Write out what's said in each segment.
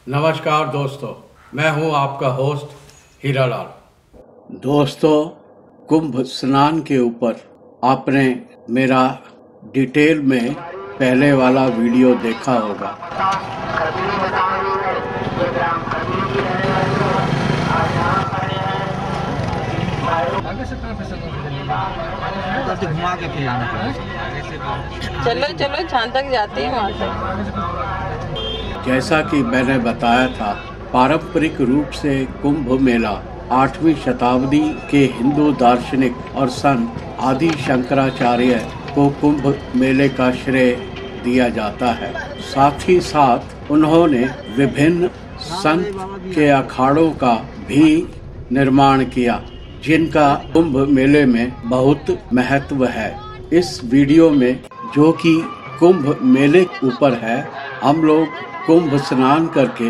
नमस्कार दोस्तों, मैं हूं आपका होस्ट हीरालाल। दोस्तों, कुंभ स्नान के ऊपर आपने मेरा डिटेल में पहले वाला वीडियो देखा होगा। घुमा के फिर आना पड़ेगा। चलो चलो जहाँ तक जाते हैं वहाँ तक। जैसा कि मैंने बताया था, पारंपरिक रूप से कुंभ मेला 8वीं शताब्दी के हिंदू दार्शनिक और संत आदि शंकराचार्य को कुंभ मेले का श्रेय दिया जाता है। साथ ही साथ उन्होंने विभिन्न संत के अखाड़ों का भी निर्माण किया, जिनका कुंभ मेले में बहुत महत्व है। इस वीडियो में, जो कि कुंभ मेले के ऊपर है, हम लोग कुंभ स्नान करके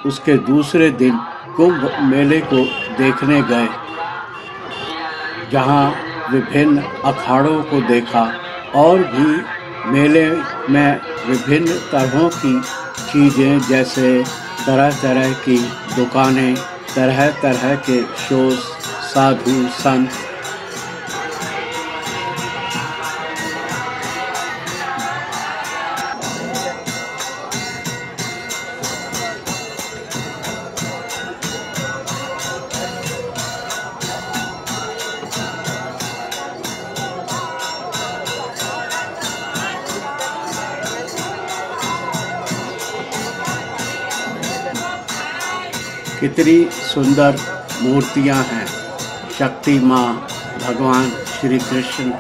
उसके दूसरे दिन कुंभ मेले को देखने गए, जहां विभिन्न अखाड़ों को देखा और भी मेले में विभिन्न तरह की चीज़ें, जैसे तरह तरह की दुकानें, तरह तरह के शोज, साधु संत, कितनी सुंदर मूर्तियां हैं। शक्ति माँ, भगवान श्री कृष्ण,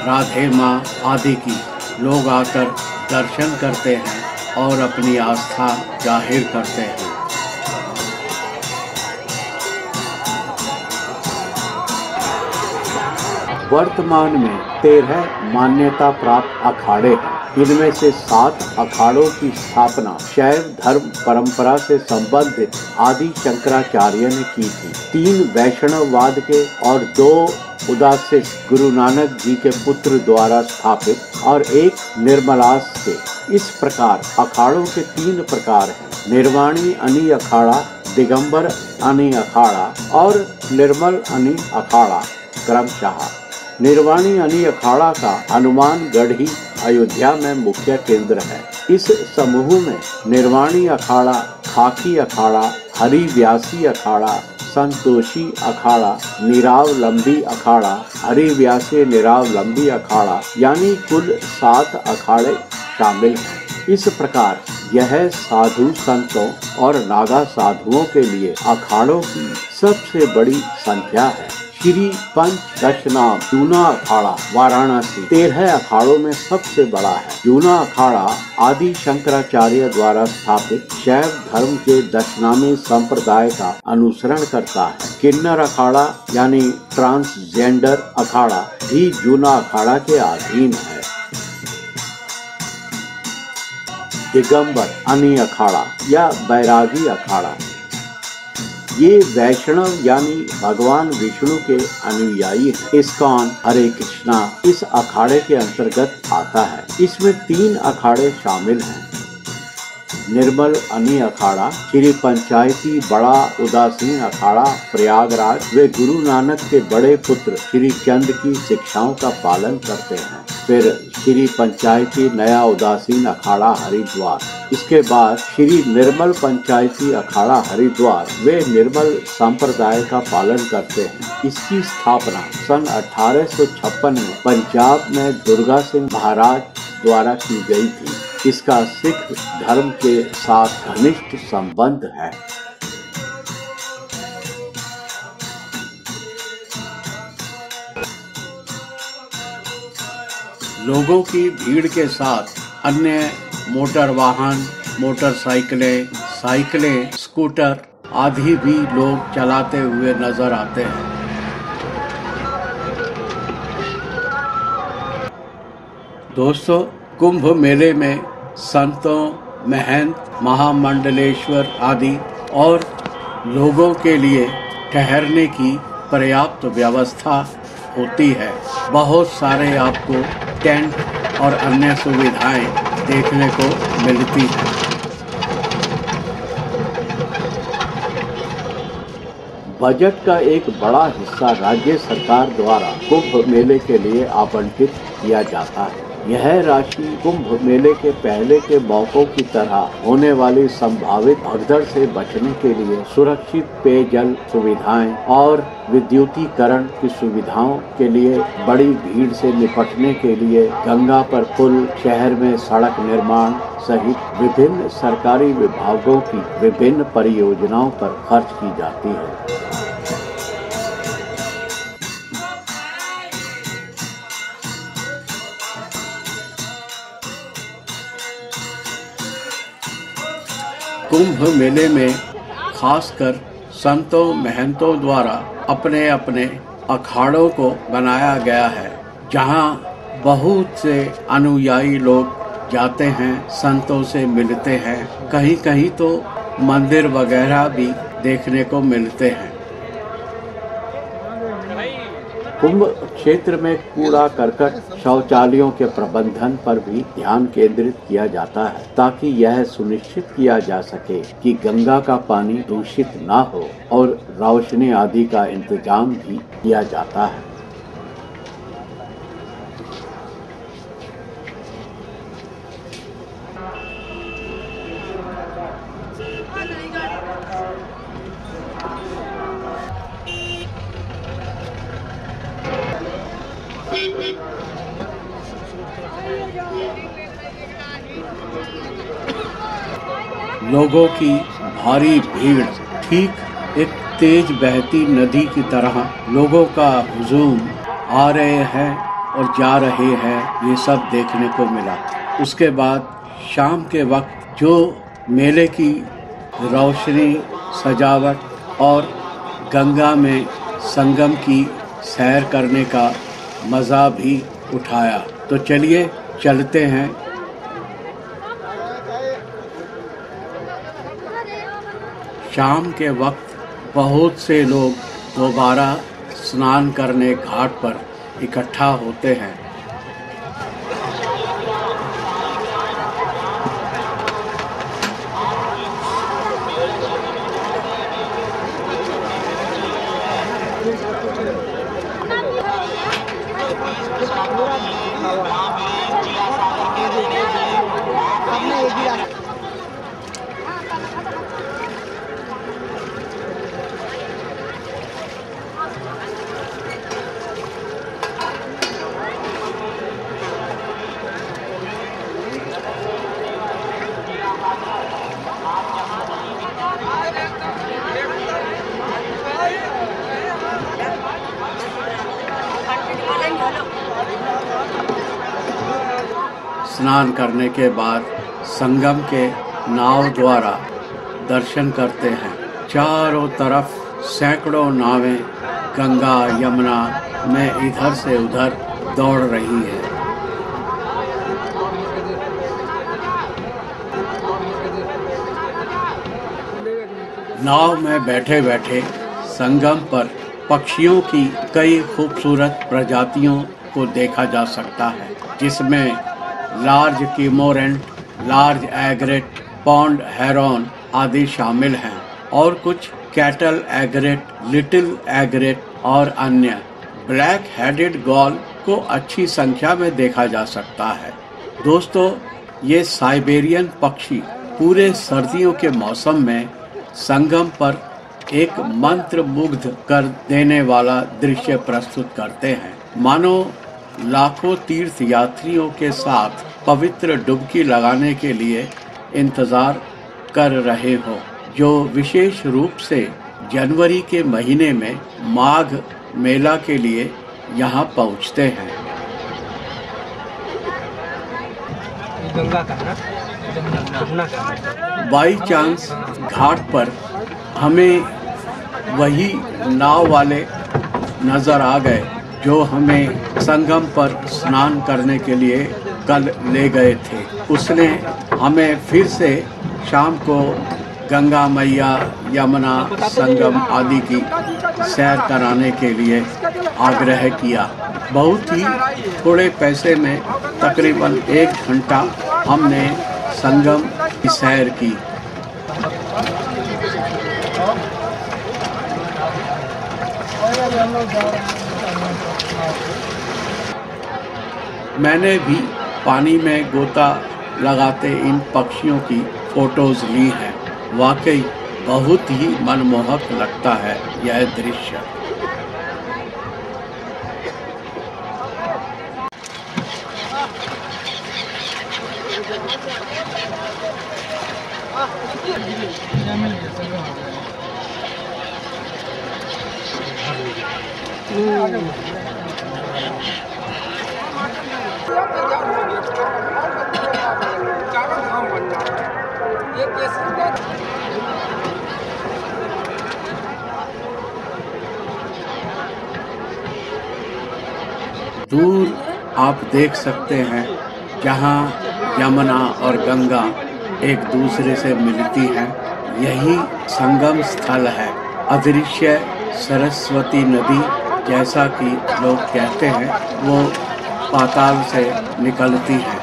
राधे माँ आदि की लोग आकर दर्शन करते हैं और अपनी आस्था जाहिर करते हैं। वर्तमान में 13 मान्यता प्राप्त अखाड़े हैं। इनमें से 7 अखाड़ों की स्थापना शैव धर्म परंपरा से संबंधित आदि शंकराचार्य ने की थी। 3 वैष्णववाद के और 2 उदासित गुरु नानक जी के पुत्र द्वारा स्थापित और 1 निर्मलास के। इस प्रकार अखाड़ों के 3 प्रकार हैं: निर्वाणी अनि अखाड़ा, दिगंबर अनि अखाड़ा और निर्मल अनि अखाड़ा क्रमशः। निर्वाणी अनि अखाड़ा का हनुमानगढ़ी अयोध्या में मुख्य केंद्र है। इस समूह में निर्वाणी अखाड़ा, खाकी अखाड़ा, हरिव्यासी अखाड़ा, संतोषी अखाड़ा, निरावलंबी अखाड़ा, हरिव्यासी निरावलंबी अखाड़ा, यानी कुल 7 अखाड़े शामिल हैं। इस प्रकार यह साधु संतों और नागा साधुओं के लिए अखाड़ों की सबसे बड़ी संख्या है। श्री पंचदशनाम जूना अखाड़ा वाराणसी 13 अखाड़ों में सबसे बड़ा है। जूना अखाड़ा आदि शंकराचार्य द्वारा स्थापित शैव धर्म के दशनामी संप्रदाय का अनुसरण करता है। किन्नर अखाड़ा यानी ट्रांसजेंडर अखाड़ा भी जूना अखाड़ा के अधीन है। दिगंबर अनि अखाड़ा या बैरागी अखाड़ा, ये वैष्णव यानी भगवान विष्णु के अनुयायी हैं। इस्कॉन हरे कृष्णा इस अखाड़े के अंतर्गत आता है। इसमें 3 अखाड़े शामिल हैं: निर्मल अनि अखाड़ा, श्री पंचायती बड़ा उदासीन अखाड़ा प्रयागराज, वे गुरु नानक के बड़े पुत्र श्री चंद की शिक्षाओं का पालन करते हैं। फिर श्री पंचायती नया उदासीन अखाड़ा हरिद्वार। इसके बाद श्री निर्मल पंचायती अखाड़ा हरिद्वार, वे निर्मल संप्रदाय का पालन करते हैं। इसकी स्थापना सन 1856 में पंजाब में दुर्गा सिंह महाराज द्वारा की गई थी। इसका सिख धर्म के साथ घनिष्ठ संबंध है। लोगों की भीड़ के साथ अन्य मोटर वाहन, मोटरसाइकिलें, साइकिलें, स्कूटर आदि भी लोग चलाते हुए नजर आते हैं। दोस्तों, कुंभ मेले में संतों, महंत, महामंडलेश्वर आदि और लोगों के लिए ठहरने की पर्याप्त व्यवस्था होती है। बहुत सारे आपको टेंट और अन्य सुविधाएं देखने को मिलती हैं। बजट का एक बड़ा हिस्सा राज्य सरकार द्वारा कुंभ मेले के लिए आवंटित किया जाता है। यह राशि कुंभ मेले के पहले के मौकों की तरह होने वाली संभावित भगदड़ से बचने के लिए सुरक्षित पेयजल सुविधाएं और विद्युतीकरण की सुविधाओं के लिए, बड़ी भीड़ से निपटने के लिए गंगा पर पुल, शहर में सड़क निर्माण सहित विभिन्न सरकारी विभागों की विभिन्न परियोजनाओं पर खर्च की जाती है। कुंभ मेले में खासकर संतों महंतों द्वारा अपने अपने अखाड़ों को बनाया गया है, जहां बहुत से अनुयायी लोग जाते हैं, संतों से मिलते हैं। कहीं कहीं तो मंदिर वगैरह भी देखने को मिलते हैं। कुंभ क्षेत्र में कूड़ा करकट, शौचालयों के प्रबंधन पर भी ध्यान केंद्रित किया जाता है, ताकि यह सुनिश्चित किया जा सके कि गंगा का पानी दूषित ना हो, और रोशनी आदि का इंतजाम भी किया जाता है। लोगों की भारी भीड़ ठीक एक तेज बहती नदी की तरह लोगों का हुजूम आ रहे हैं और जा रहे हैं, ये सब देखने को मिला। उसके बाद शाम के वक्त जो मेले की रोशनी, सजावट और गंगा में संगम की सैर करने का मज़ा भी उठाया। तो चलिए चलते हैं। शाम के वक्त बहुत से लोग दोबारा स्नान करने घाट पर इकट्ठा होते हैं। स्नान करने के बाद संगम के नाव द्वारा दर्शन करते हैं। चारों तरफ सैकड़ों नावें गंगा यमुना में इधर से उधर दौड़ रही हैं। नाव में बैठे बैठे संगम पर पक्षियों की कई खूबसूरत प्रजातियों को देखा जा सकता है, जिसमें large cormorant, large egret, pond heron आदि शामिल हैं, और कुछ कैटल एग्रेट, लिटिल एग्रेट और अन्य। ब्लैक हेडेड गॉल को अच्छी संख्या में देखा जा सकता है। दोस्तों, ये साइबेरियन पक्षी पूरे सर्दियों के मौसम में संगम पर एक मंत्रमुग्ध कर देने वाला दृश्य प्रस्तुत करते हैं, मानो लाखों तीर्थयात्रियों के साथ पवित्र डुबकी लगाने के लिए इंतजार कर रहे हो, जो विशेष रूप से जनवरी के महीने में माघ मेला के लिए यहाँ पहुँचते हैं। बाई चांस घाट पर हमें वही नाव वाले नज़र आ गए जो हमें संगम पर स्नान करने के लिए कल ले गए थे। उसने हमें फिर से शाम को गंगा मैया, यमुना, संगम आदि की सैर कराने के लिए आग्रह किया। बहुत ही थोड़े पैसे में तकरीबन 1 घंटा हमने संगम की सैर की। मैंने भी पानी में गोता लगाते इन पक्षियों की फोटोज ली हैं। वाकई बहुत ही मनमोहक लगता है यह दृश्य। दूर आप देख सकते हैं जहाँ यमुना और गंगा एक दूसरे से मिलती हैं, यही संगम स्थल है। अदृश्य सरस्वती नदी जैसा कि लोग कहते हैं वो पाताल से निकलती है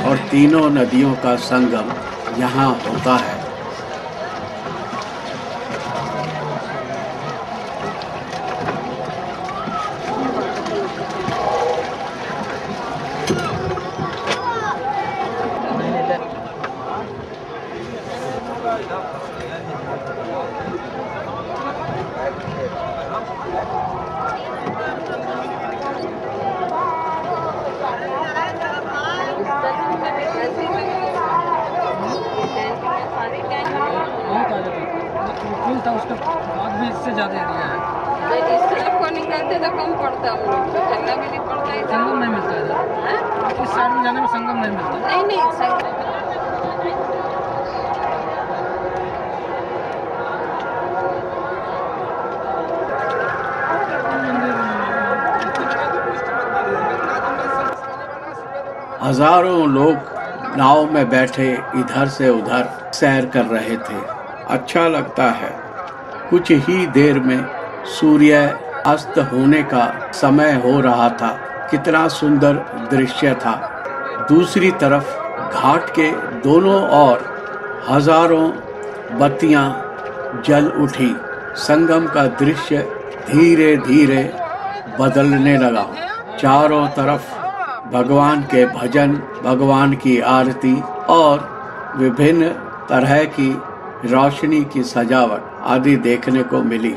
और तीनों नदियों का संगम यहाँ होता है। था उसका बाद भी इससे ज़्यादा एरिया है। इस तरफ को निकलते तो कम पड़ता हम लोग, चलना भी नहीं पड़ता है। संगम नहीं मिलता इधर, इस साइड में जाने में संगम नहीं मिलता। नहीं नहीं संगम हजारों लोग नाव में बैठे इधर से उधर सैर कर रहे थे। अच्छा लगता है। कुछ ही देर में सूर्य अस्त होने का समय हो रहा था। कितना सुंदर दृश्य था। दूसरी तरफ घाट के दोनों ओर हजारों बत्तियां जल उठी। संगम का दृश्य धीरे धीरे बदलने लगा। चारों तरफ भगवान के भजन, भगवान की आरती और विभिन्न तरह की रोशनी की सजावट आदि देखने को मिली।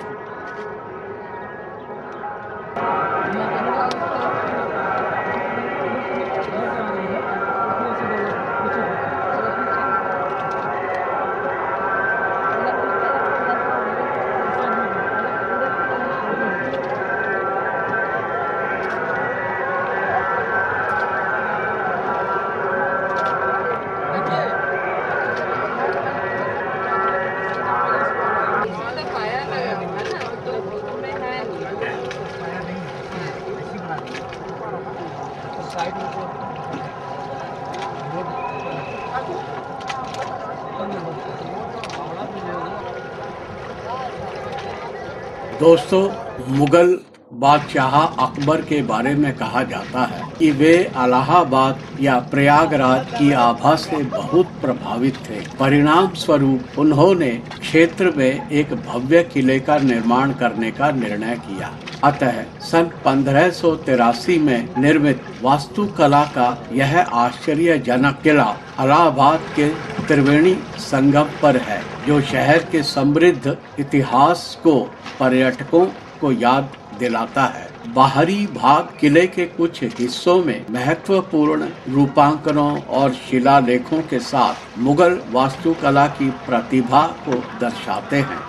दोस्तों, मुगल बादशाह अकबर के बारे में कहा जाता है कि वे इलाहाबाद या प्रयागराज की आभा से बहुत प्रभावित थे। परिणाम स्वरूप उन्होंने क्षेत्र में एक भव्य किले का निर्माण करने का निर्णय किया। अतः सन 1583 में निर्मित वास्तुकला का यह आश्चर्यजनक किला इलाहाबाद के त्रिवेणी संगम पर है, जो शहर के समृद्ध इतिहास को पर्यटकों को याद दिलाता है। बाहरी भाग किले के कुछ हिस्सों में महत्वपूर्ण रूपांकनों और शिलालेखों के साथ मुगल वास्तुकला की प्रतिभा को दर्शाते हैं।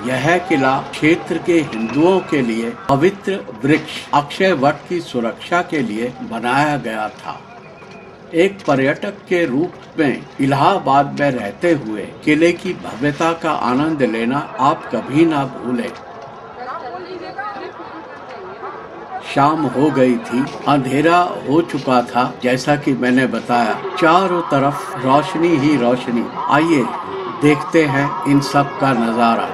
यह किला क्षेत्र के हिंदुओं के लिए पवित्र वृक्ष अक्षय वट की सुरक्षा के लिए बनाया गया था। एक पर्यटक के रूप में इलाहाबाद में रहते हुए किले की भव्यता का आनंद लेना आप कभी ना भूलें। शाम हो गई थी, अंधेरा हो चुका था। जैसा कि मैंने बताया, चारों तरफ रोशनी ही रोशनी। आइए देखते हैं इन सब का नजारा।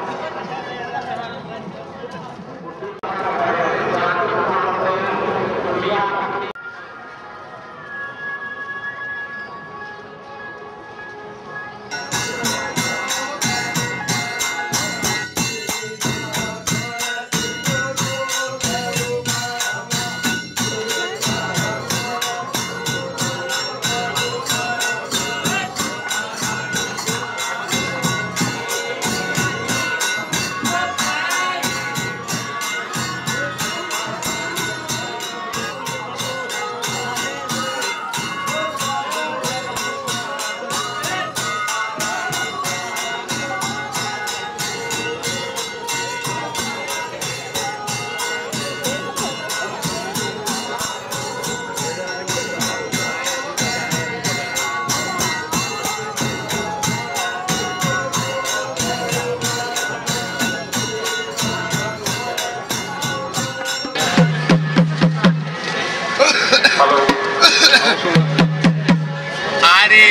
अरे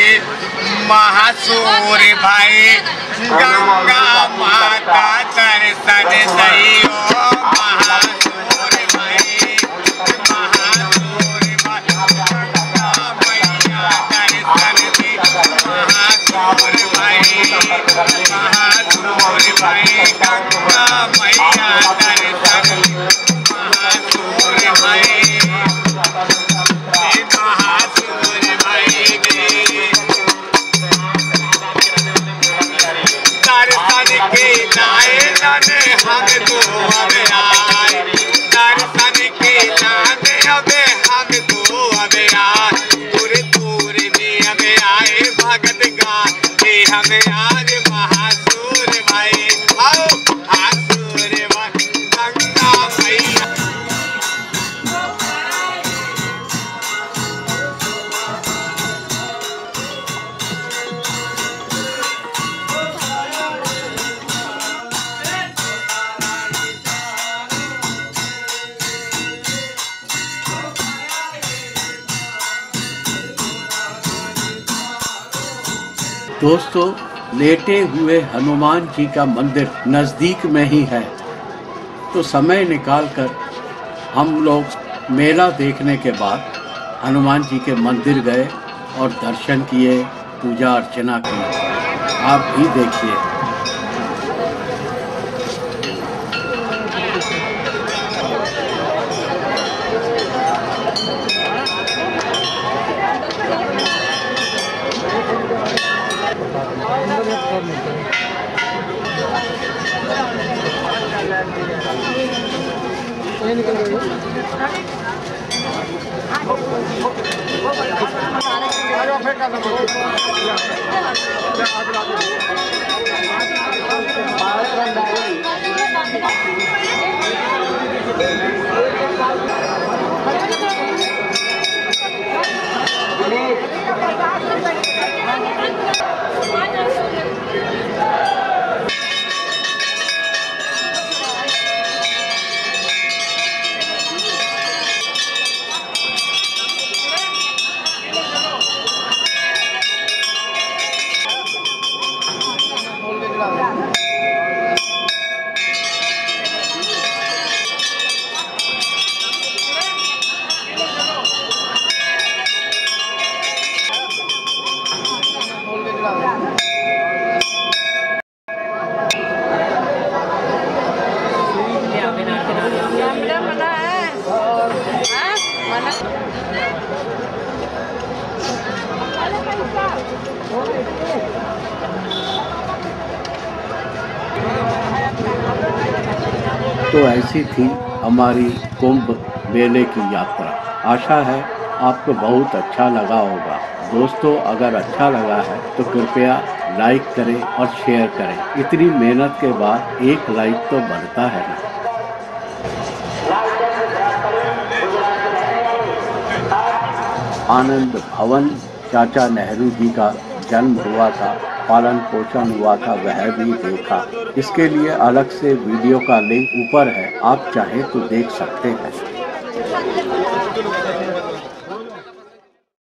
महासूर भाई गंगा माता दर्शन दइयो महासूर भाई महासूर भाई गंगा मैया दर्शन दी महासूर भाई महासूर भाई गंगा मैया दर्शन महासूर भाई हम तो अब आए दर्शन के लाने अब हम तो अब आए दूर दूर में अब आए भगत गाते हम आज महासूर भाई आओ महासूर भाई गंगा मैया दोस्तों, लेटे हुए हनुमान जी का मंदिर नज़दीक में ही है, तो समय निकालकर हम लोग मेला देखने के बाद हनुमान जी के मंदिर गए और दर्शन किए, पूजा अर्चना की। आप भी देखिए। तो ऐसी थी हमारी कुंभ मेले की यात्रा। आशा है आपको बहुत अच्छा लगा होगा। दोस्तों, अगर अच्छा लगा है तो कृपया लाइक करें और शेयर करें। इतनी मेहनत के बाद एक लाइक तो बनता है ना। आनंद भवन चाचा नेहरू जी का जन्म हुआ था, पालन पोषण हुआ था, वह भी देखा। इसके लिए अलग से वीडियो का लिंक ऊपर है, आप चाहे तो देख सकते हैं।